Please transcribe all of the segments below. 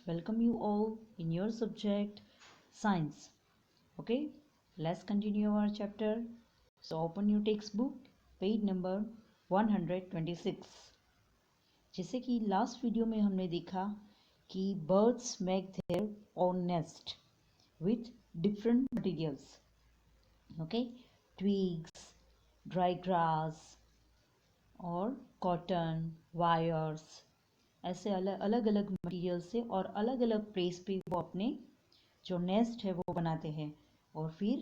welcome you all in your subject science. Okay, let's continue our chapter. So open your textbook, page number 126. जैसे कि last video में हमने देखा कि birds make their own nest with different materials. Okay, twigs, dry grass और cotton, wires, ऐसे अलग अलग मटेरियल से और अलग अलग प्लेस पे वो अपने जो नेस्ट है वो बनाते हैं और फिर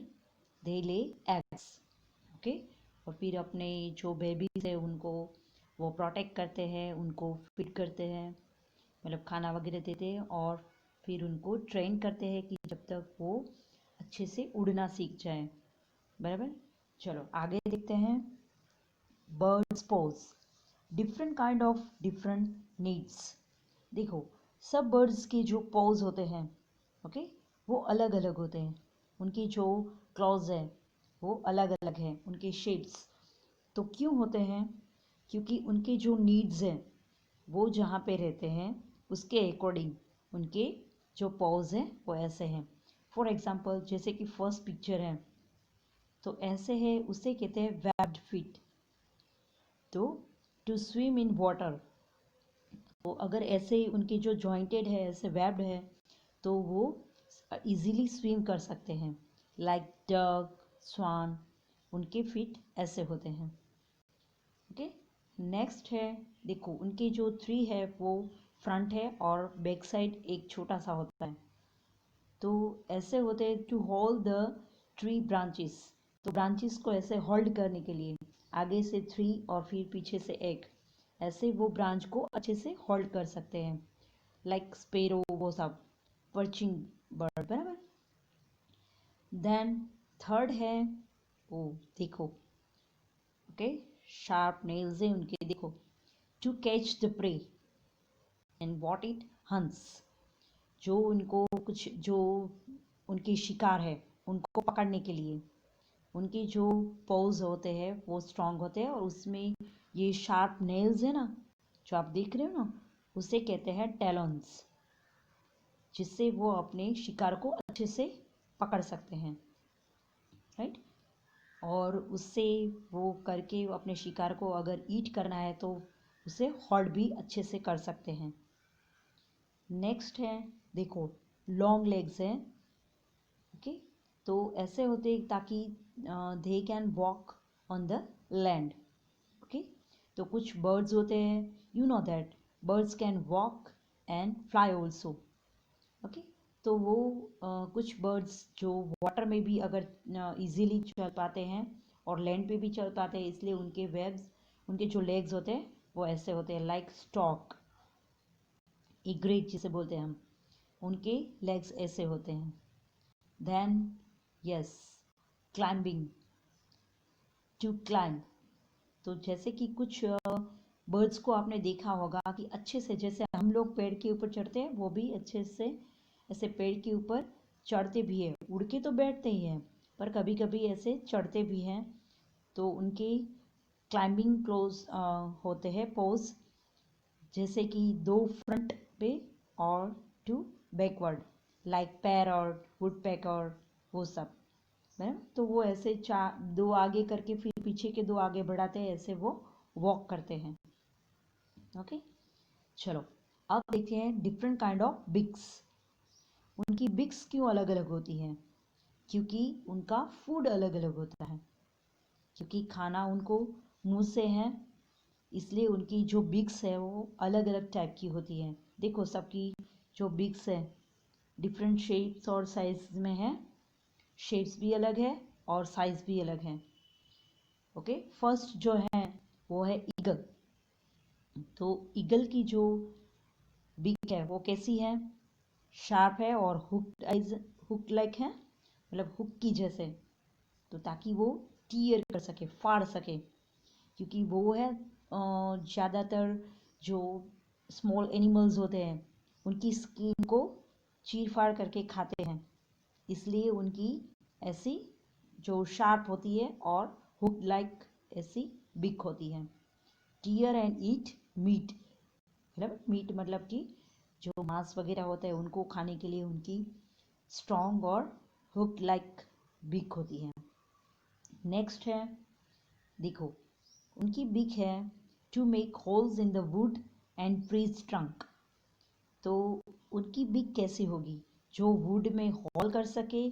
दे ले एग्स. ओके, और फिर अपने जो बेबीज है उनको वो प्रोटेक्ट करते हैं, उनको फीड करते हैं, मतलब खाना वगैरह देते हैं और फिर उनको ट्रेन करते हैं कि जब तक वो अच्छे से उड़ना सीख जाए. बराबर. चलो आगे देखते हैं. Birds pose, different kind of different needs. देखो, सब बर्ड्स के जो पोज होते हैं, ओके, वो अलग अलग होते हैं. उनकी जो क्लॉज है वो अलग अलग है, उनके शेप्स. तो क्यों होते हैं? क्योंकि उनके जो नीड्स हैं वो जहाँ पे रहते हैं उसके अकॉर्डिंग उनके जो पोज हैं वो ऐसे हैं. फॉर एग्जांपल जैसे कि फर्स्ट पिक्चर है तो ऐसे है, उसे कहते हैं वेब्ड फीट. तो टू स्विम इन वाटर, तो अगर ऐसे ही उनके जो जॉइंटेड है, ऐसे वेब्ड है, तो वो इजीली स्विम कर सकते हैं. लाइक डक, स्वान, उनके फीट ऐसे होते हैं. ओके, नेक्स्ट है, देखो उनके जो ट्री है वो फ्रंट है और बैक साइड एक छोटा सा होता है. तो ऐसे होते हैं to hold the tree branches. तो ब्रांचेस को ऐसे होल्ड करने के लिए आगे से 3 और फिर पीछे से एक, ऐसे वो ब्रांच को अच्छे से होल्ड कर सकते हैं. लाइक स्पेरो, वो सब पर्चिंग बर्ड. बराबर. देन थर्ड है, ओ देखो, ओके, शार्प नेल्स है उनके. देखो, to catch the prey and what it hunts. जो उनको कुछ जो उनके शिकार है उनको पकड़ने के लिए उनके जो पोज होते हैं वो स्ट्रांग होते हैं और उसमें ये शार्प नेल्स है ना जो आप देख रहे हो ना, उसे कहते हैं टैलन्स, जिससे वो अपने शिकार को अच्छे से पकड़ सकते हैं. राइट. और उससे वो करके अपने शिकार को अगर ईट करना है तो उसे होल्ड भी अच्छे से कर सकते हैं. नेक्स्ट है, देखो, लॉन्ग लेग्स हैं. ओके, तो ऐसे होते ताकि they can walk on the land. Okay, तो कुछ बर्ड्स होते हैं, you know that birds can walk and fly also. Okay, तो वो कुछ बर्ड्स जो वाटर में भी अगर इजीली चल पाते हैं और लैंड पे भी चल पाते हैं, इसलिए उनके वेब्स, उनके जो लेग्स होते हैं वो ऐसे होते हैं. लाइक स्टॉक, इग्रेट जिसे बोलते हैं हम, उनके लेग्स ऐसे होते हैं. Then yes, climbing, to climb. तो जैसे कि कुछ बर्ड्स को आपने देखा होगा कि अच्छे से, जैसे हम लोग पेड़ के ऊपर चढ़ते हैं, वो भी अच्छे से ऐसे पेड़ के ऊपर चढ़ते भी हैं. उड़ के तो बैठते ही हैं पर कभी कभी ऐसे चढ़ते भी हैं. तो उनके क्लाइंबिंग क्लोज होते हैं पोज, जैसे कि 2 फ्रंट पे और 2 बैकवर्ड, लाइक पैरट, वुडपेकर, वो सब. है. तो वो ऐसे 2 आगे करके फिर पीछे के 2 आगे बढ़ाते हैं, ऐसे वो वॉक करते हैं. ओके, चलो अब देखते हैं डिफरेंट काइंड ऑफ बिक्स. उनकी बिक्स क्यों अलग अलग होती हैं? क्योंकि उनका फूड अलग अलग होता है. क्योंकि खाना उनको मुंह से है, इसलिए उनकी जो बिक्स है वो अलग अलग टाइप की होती है. देखो, सबकी जो बिक्स है डिफरेंट शेप्स और साइज में है. शेप्स भी अलग है और साइज भी अलग है. ओके, फर्स्ट जो है वो है ईगल. तो ईगल की जो बिक है वो कैसी है? शार्प है और हुक लाइक है, मतलब हुक की जैसे. तो ताकि वो टीयर कर सके, फाड़ सके, क्योंकि वो है ज़्यादातर जो स्मॉल एनिमल्स होते हैं उनकी स्किन को चीर फाड़ करके खाते हैं, इसलिए उनकी ऐसी जो शार्प होती है और हुक लाइक ऐसी बिक होती है. टीयर एंड ईट मीट, मतलब मीट मतलब कि जो मांस वगैरह होता है उनको खाने के लिए उनकी स्ट्रॉन्ग और हुक लाइक बीक होती है। नेक्स्ट है, देखो उनकी बीक है to make holes in the wood and trees trunk. तो उनकी बीक कैसी होगी? जो वुड में होल कर सके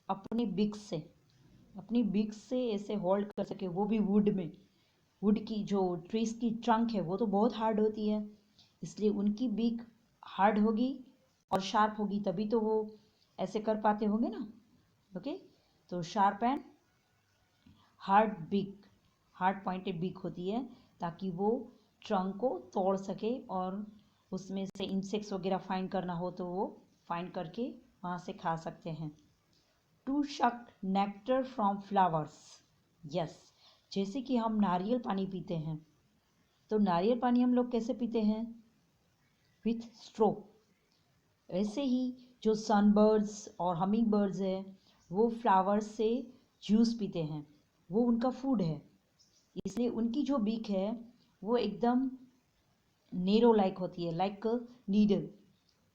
अपनी बीक से, अपनी बीक से ऐसे होल्ड कर सके, वो भी वुड में। वुड की जो ट्रीज की ट्रंक है वो तो बहुत हार्ड होती है, इसलिए उनकी बीक हार्ड होगी और शार्प होगी, तभी तो वो ऐसे कर पाते होंगे ना। ओके, तो sharp and hard beak, hard pointed beak होती है ताकि वो ट्रंक को तोड़ सके और उसमें से इंसेक्ट्स वगैरह फाइंड करना हो तो वो फाइंड करके वहाँ से खा सकते हैं। टू शक नेक्टर फ्रॉम फ्लावर्स। यस, जैसे कि हम नारियल पानी पीते हैं, तो नारियल पानी हम लोग कैसे पीते हैं? विथ स्ट्रो। ऐसे ही जो सनबर्ड्स और हमिंग बर्ड्स है वो फ्लावर्स से जूस पीते हैं, वो उनका फूड है, इसलिए उनकी जो बीक है वो एकदम नेरो लाइक होती है, लाइक नीडल,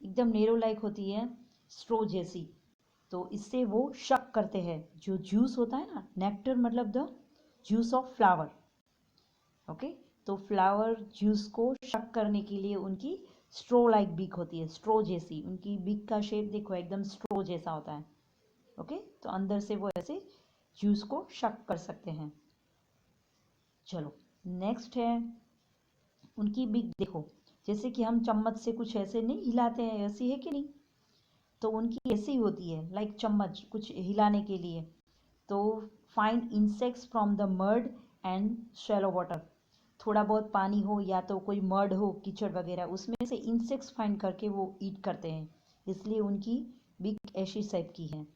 एकदम नेरो लाइक होती है, स्ट्रो जैसी। तो इससे वो शक करते हैं, जो जूस होता है ना, नेक्टर मतलब the juice of flower. Okay, तो फ्लावर जूस को शक करने के लिए उनकी स्ट्रो लाइक बीक होती है, स्ट्रो जैसी। उनकी बीक का शेप देखो एकदम स्ट्रो जैसा होता है। ओके, तो अंदर से वो ऐसे जूस को शक कर सकते हैं। चलो नेक्स्ट है, उनकी बीक देखो, जैसे कि हम चम्मच से कुछ ऐसे नहीं हिलाते हैं, ऐसी है कि नहीं? तो उनकी ऐसी होती है, लाइक चम्मच कुछ हिलाने के लिए। तो find insects from the mud and shallow water. थोड़ा बहुत पानी हो या तो कोई मड हो, कीचड़ वगैरह, उसमें से इंसेक्ट्स फाइंड करके वो ईट करते हैं, इसलिए उनकी बीक ऐसी शेप की है,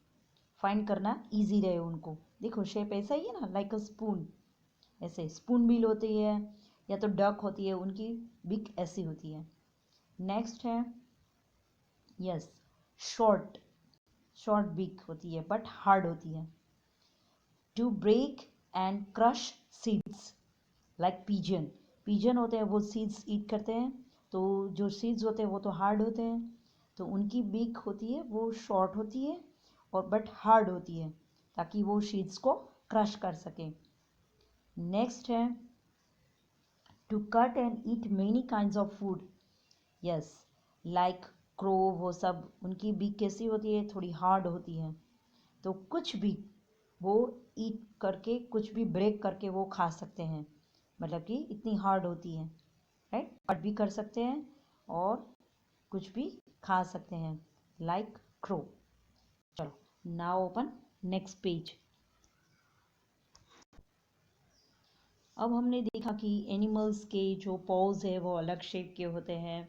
फाइंड करना इजी रहे उनको। देखो शेप ऐसा ही है ना, लाइक अ स्पून, ऐसे स्पून बिल होती है या तो डक होती है, उनकी बीक ऐसी होती है। नेक्स्ट है, यस, शॉर्ट, शॉर्ट बीक होती है बट हार्ड होती है। To break and crush seeds like pigeon. Pigeon होते हैं वो सीड्स ईट करते हैं, तो जो सीड्स होते हैं वो तो हार्ड होते हैं, तो उनकी बीक होती है वो शॉर्ट होती है और बट हार्ड होती है ताकि वो सीड्स को क्रश कर सके। नेक्स्ट है, to cut and eat many kinds of food. Yes, like crow, वो सब उनकी बीक कैसी होती है? थोड़ी हार्ड होती है, तो कुछ भी वो ईट करके, कुछ भी ब्रेक करके वो खा सकते हैं, मतलब कि इतनी हार्ड होती है, राइट? कट भी कर सकते हैं और कुछ भी खा सकते हैं, लाइक क्रो। चलो नाउ ओपन नेक्स्ट पेज। अब हमने देखा कि एनिमल्स के जो पॉज है वो अलग शेप के होते हैं,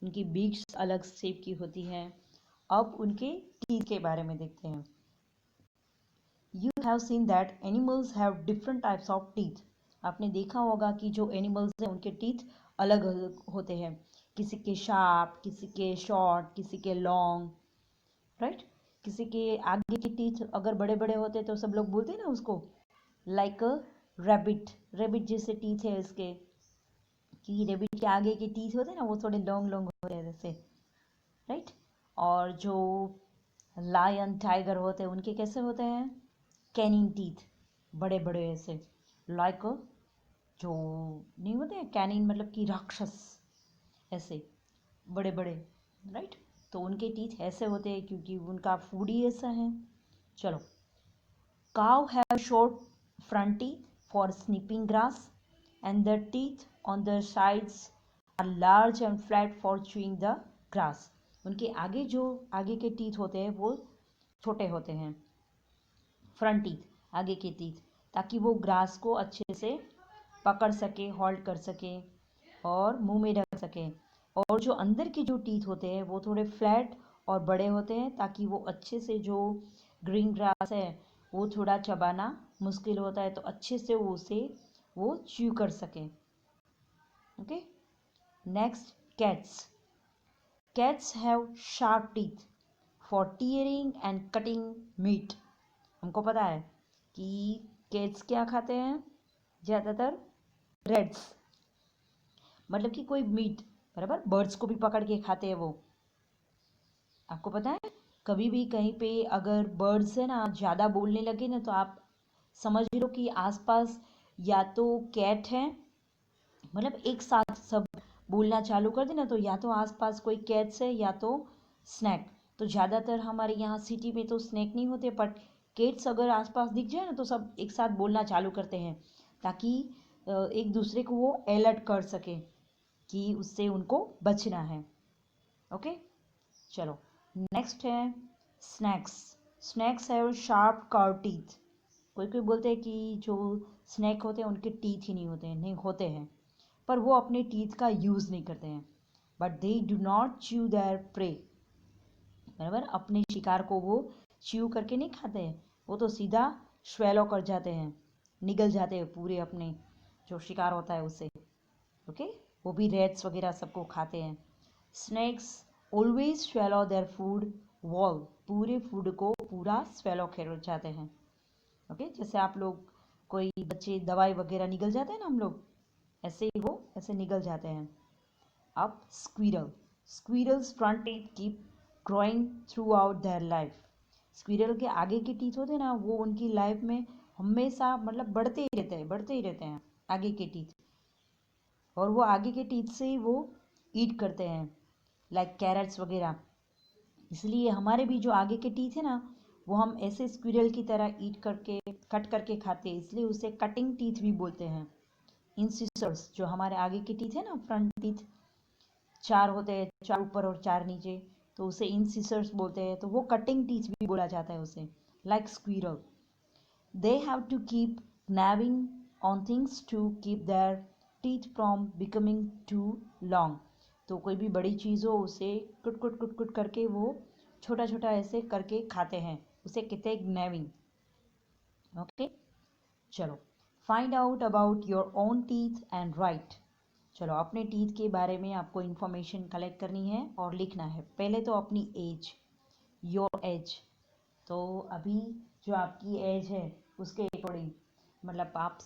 उनकी बीक्स अलग शेप की होती हैं। अब उनके टीथ के बारे में देखते हैं। You have seen that animals have different types of teeth. आपने देखा होगा कि जो एनिमल्स हैं उनके टीथ अलग अलग होते हैं, किसी के शार्प, किसी के शॉर्ट, किसी के लॉन्ग, राइट? किसी के आगे के टीथ अगर बड़े बड़े होते हैं तो सब लोग बोलते हैं ना उसको लाइक अ रैबिट, रैबिट जैसे टीथ है इसके, कि रैबिट के आगे के टीथ होते हैं ना वो थोड़े लॉन्ग लॉन्ग होते हैं जैसे, राइट? और जो लायन, टाइगर होते हैं उनके कैसे होते हैं? कैनिन टीथ, बड़े बड़े ऐसे, लाइक जो नहीं होते हैं कैनिन मतलब कि राक्षस, ऐसे बड़े बड़े, राइट? तो उनके टीथ ऐसे होते हैं क्योंकि उनका फूड ही ऐसा है। चलो, cow have short front teeth for snipping grass and the teeth on the sides are large and flat for chewing the grass. उनके आगे जो आगे के टीथ होते हैं वो छोटे होते हैं, फ्रंट टीथ, आगे के टीथ, ताकि वो ग्रास को अच्छे से पकड़ सके, होल्ड कर सके और मुंह में रख सके। और जो अंदर के जो टीथ होते हैं वो थोड़े फ्लैट और बड़े होते हैं ताकि वो अच्छे से, जो ग्रीन ग्रास है वो थोड़ा चबाना मुश्किल होता है तो अच्छे से वो च्यू कर सके। Okay, next, cats. Cats have sharp teeth for tearing and cutting meat. हमको पता है कि कैट्स क्या खाते हैं ज़्यादातर? रेड्स, मतलब कि कोई मीट, बराबर। बर्ड्स को भी पकड़ के खाते हैं वो। आपको पता है कभी भी कहीं पे अगर बर्ड्स है ना ज़्यादा बोलने लगे ना, तो आप समझ लो कि आसपास या तो कैट है, मतलब एक साथ सब बोलना चालू कर देना, तो या तो आसपास कोई कैट्स है या तो स्नैक। तो ज़्यादातर हमारे यहाँ सिटी में तो स्नैक नहीं होते, बट कैट्स अगर आसपास दिख जाए ना तो सब एक साथ बोलना चालू करते हैं, ताकि एक दूसरे को वो अलर्ट कर सके कि उससे उनको बचना है। ओके, चलो नेक्स्ट है स्नैक्स। स्नैक्स है शार्प कर्व टीथ। कोई कोई बोलते हैं कि जो स्नैक होते हैं उनके टीथ ही नहीं होते हैं, नहीं होते हैं, पर वो अपने टीथ का यूज़ नहीं करते हैं। But they do not chew there pray, बराबर। अपने शिकार को वो च्यू करके नहीं खाते हैं, वो तो सीधा स्वेलो कर जाते हैं, निगल जाते हैं पूरे अपने जो शिकार होता है उससे। ओके, वो भी रेट्स वगैरह सबको खाते हैं। Snacks always swallow their food wall, पूरे फूड को पूरा स्वेलो कर जाते हैं। ओके, जैसे आप लोग कोई बच्चे दवाई वगैरह निगल जाते हैं ना, हम लोग ऐसे ही वो ऐसे निगल जाते हैं। अब squirrel. Squirrels front teeth keep growing through out their life. Squirrel के आगे के टीथ होते हैं ना, वो उनकी लाइफ में हमेशा मतलब बढ़ते ही रहते हैं, बढ़ते ही रहते हैं आगे के टीथ। और वो आगे के टीथ से ही वो ईट करते हैं, लाइक कैरेट्स वगैरह। इसलिए हमारे भी जो आगे के टीथ है ना, वो हम ऐसे स्क्विरल की तरह ईट करके कट करके खाते हैं, इसलिए उसे कटिंग टीथ भी बोलते हैं। इंसिसर्स, जो हमारे आगे के टीथ है ना, फ्रंट टीथ चार होते हैं, चार ऊपर और चार नीचे, तो उसे इंसिसर्स बोलते हैं, तो वो कटिंग टीथ भी बोला जाता है उसे, like squirrel. They have to keep gnawing on things to keep their teeth from becoming too long. तो कोई भी बड़ी चीज़ हो उसे कुट कुट कुट कुट करके वो छोटा छोटा ऐसे करके खाते हैं, उसे कहते हैं gnawing। ओके, चलो find out about your own teeth and right. चलो अपने टीथ के बारे में आपको इन्फॉर्मेशन कलेक्ट करनी है और लिखना है। पहले तो अपनी एज, योर एज। तो अभी जो आपकी एज है उसके अकॉर्डिंग, मतलब आप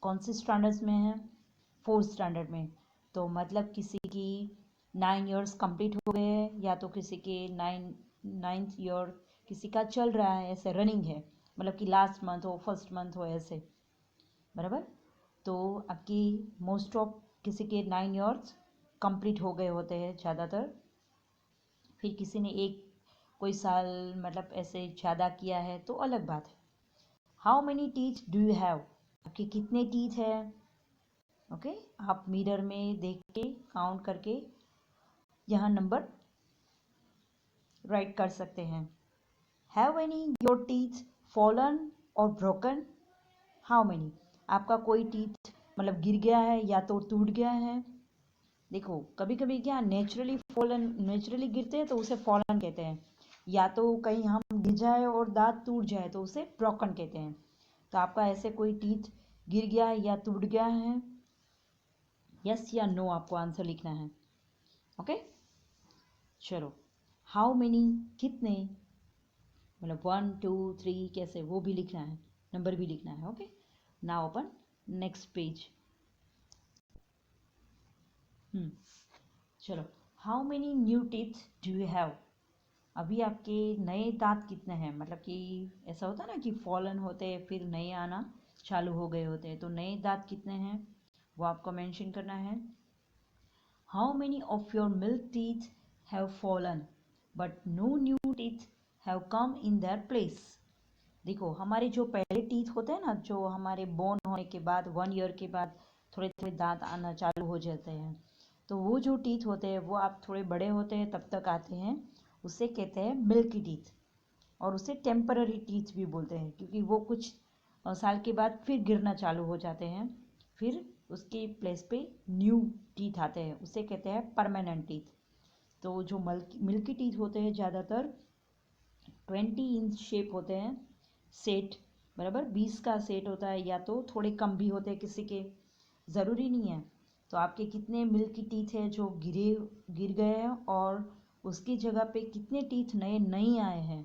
कौन से स्टैंडर्ड्स में हैं, 4th स्टैंडर्ड में, तो मतलब किसी की 9 इयर्स कंप्लीट हो गए हैं, या तो किसी के 9th ईयर किसी का चल रहा है, ऐसे रनिंग है, मतलब कि लास्ट मंथ हो, फर्स्ट मंथ हो, ऐसे, बराबर। तो आपकी मोस्ट ऑफ किसी के 9 इयर्स कंप्लीट हो गए होते हैं ज़्यादातर। फिर किसी ने एक कोई साल मतलब ऐसे ज़्यादा किया है तो अलग बात है। How many teeth do you have, आपके कितने टीथ है। ओके, आप मिरर में देख के काउंट करके यहाँ नंबर राइट कर सकते हैं। Have any your teeth fallen और ब्रोकन, हाउ मेनी, आपका कोई टीथ मतलब गिर गया है या तो टूट गया है। देखो कभी कभी क्या नेचुरली फॉलन, नेचुरली गिरते हैं तो उसे फॉलन कहते हैं, या तो कहीं हम गिर जाए और दांत टूट जाए तो उसे ब्रोकन कहते हैं। तो आपका ऐसे कोई टीथ गिर गया है या टूट गया है, यस या नो आपको आंसर लिखना है। ओके, चलो हाउ मेनी, कितने, मतलब 1 2 3 कैसे, वो भी लिखना है, नंबर भी लिखना है। ओके, नाउ अपन नेक्स्ट पेज। चलो how many new teeth do you have, अभी आपके नए दांत कितने हैं, मतलब कि ऐसा होता है ना कि फॉलन होते हैं फिर नए आना चालू हो गए होते हैं, तो नए दांत कितने हैं वो आपको मेंशन करना है। How many of your milk teeth have fallen but no new teeth have come in their place. देखो हमारे जो पहले टीथ होते हैं ना, जो हमारे बोन होने के बाद 1 ईयर के बाद थोड़े थोड़े दांत आना चालू हो जाते हैं, तो वो जो टीथ होते हैं वो आप थोड़े बड़े होते हैं तब तक आते हैं, उसे कहते हैं मिल्की टीथ। और उसे टेम्पररी टीथ भी बोलते हैं, क्योंकि वो कुछ साल के बाद फिर गिरना चालू हो जाते हैं, फिर उसके प्लेस पे न्यू टीथ आते हैं, उसे कहते हैं परमानेंट टीथ। तो जो मिल्की टीथ होते हैं ज़्यादातर 20 इंच शेप होते हैं, सेट, बराबर 20 का सेट होता है, या तो थोड़े कम भी होते हैं किसी के, ज़रूरी नहीं है। तो आपके कितने मिल्की टीथ है जो गिर गए हैं, और उसकी जगह पे कितने टीथ नए नहीं आए हैं,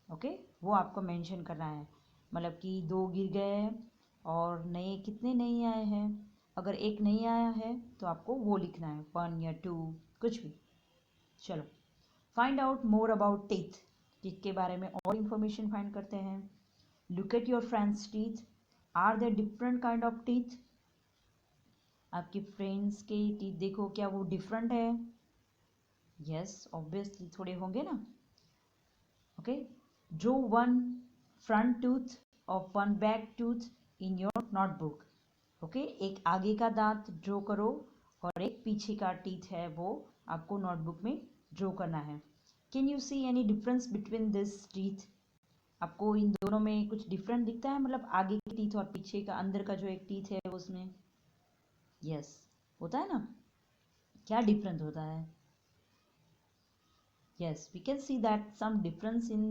ओके, वो आपको मेंशन करना है। मतलब कि 2 गिर गए हैं और नए कितने नहीं आए हैं, अगर एक नहीं आया है तो आपको वो लिखना है, 1 या 2 कुछ भी। चलो, find out more about teeth, teeth के बारे में और इंफॉर्मेशन फाइंड करते हैं। Look at your friends teeth, are there different kind of teeth, आपके फ्रेंड्स के टीथ देखो, क्या वो डिफरेंट है? यस, ऑब्वियसली थोड़े होंगे ना। Okay, draw one front tooth और one back tooth in your notebook. Okay, एक आगे का दांत ड्रॉ करो और एक पीछे का टीथ है वो आपको नोटबुक में ड्रॉ करना है। Can you see any difference between this teeth? आपको इन दोनों में कुछ डिफरेंट दिखता है, मतलब आगे के टीथ और पीछे का अंदर का जो एक टीथ है उसमें? यस, होता है ना। क्या डिफरेंस होता है? Yes, we can see that some difference in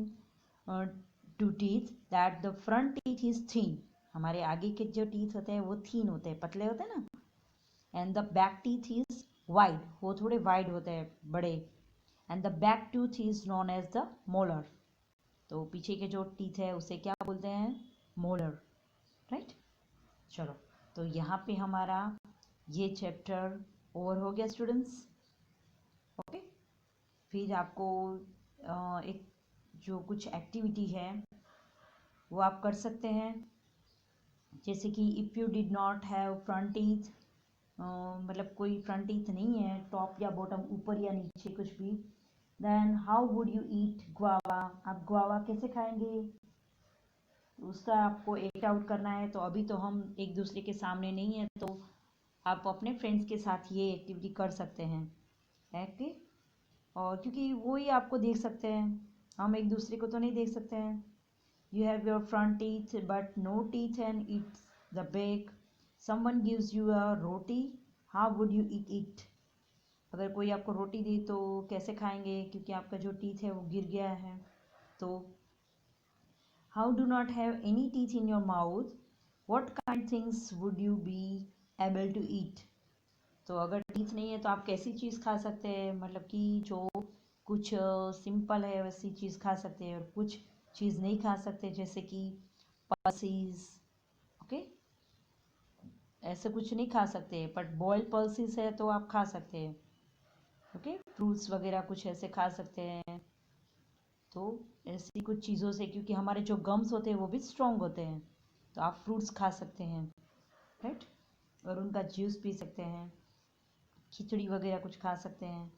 two teeth, that the front teeth is thin. हमारे आगे के जो टीथ होते हैं वो थीन होते हैं, पतले होते हैं ना। And the back teeth is wide, वो थोड़े वाइड होते हैं, बड़े। And the back tooth is known as the molar. तो पीछे के जो टीथ है उसे क्या बोलते हैं? Molar, right. चलो, तो यहाँ पे हमारा ये चैप्टर ओवर हो गया स्टूडेंट्स। ओके, फिर आपको एक जो कुछ एक्टिविटी है वो आप कर सकते हैं, जैसे कि if you did not have front teeth, मतलब कोई फ्रंट टीथ नहीं है, टॉप या बॉटम, ऊपर या नीचे कुछ भी, then how would you eat guava? आप गुआवा कैसे खाएंगे? उसका आपको एक्ट आउट करना है। तो अभी तो हम एक दूसरे के सामने नहीं है, तो आप अपने फ्रेंड्स के साथ ये एक्टिविटी कर सकते हैं, ओके। और क्योंकि वो ही आपको देख सकते हैं, हम एक दूसरे को तो नहीं देख सकते हैं। You have your front teeth but no teeth and it's the back. Someone gives you a roti, how would you eat it? अगर कोई आपको रोटी दे तो कैसे खाएंगे, क्योंकि आपका जो टीथ है वो गिर गया है। तो how do not have any teeth in your mouth, what kind things would you be able to eat? तो अगर टीथ नहीं है तो आप कैसी चीज़ खा सकते हैं, मतलब कि जो कुछ सिंपल है वैसी चीज़ खा सकते हैं, और कुछ चीज़ नहीं खा सकते, जैसे कि पल्सीज। ओके, ऐसे कुछ नहीं खा सकते, बट बॉइल्ड पल्सीज है तो आप खा सकते हैं। ओके, फ्रूट्स वगैरह कुछ ऐसे खा सकते हैं। तो ऐसी कुछ चीज़ों से, क्योंकि हमारे जो गम्स होते हैं वो भी स्ट्रॉन्ग होते हैं, तो आप फ्रूट्स खा सकते हैं, राइट, और उनका जूस पी सकते हैं, खिचड़ी वगैरह कुछ खा सकते हैं।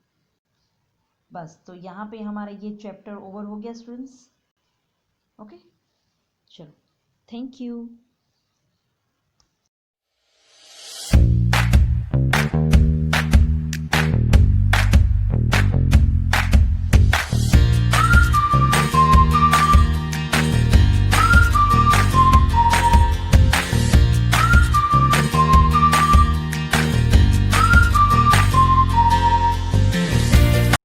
बस, तो यहाँ पे हमारा ये चैप्टर ओवर हो गया स्टूडेंट्स। ओके, चलो, थैंक यू।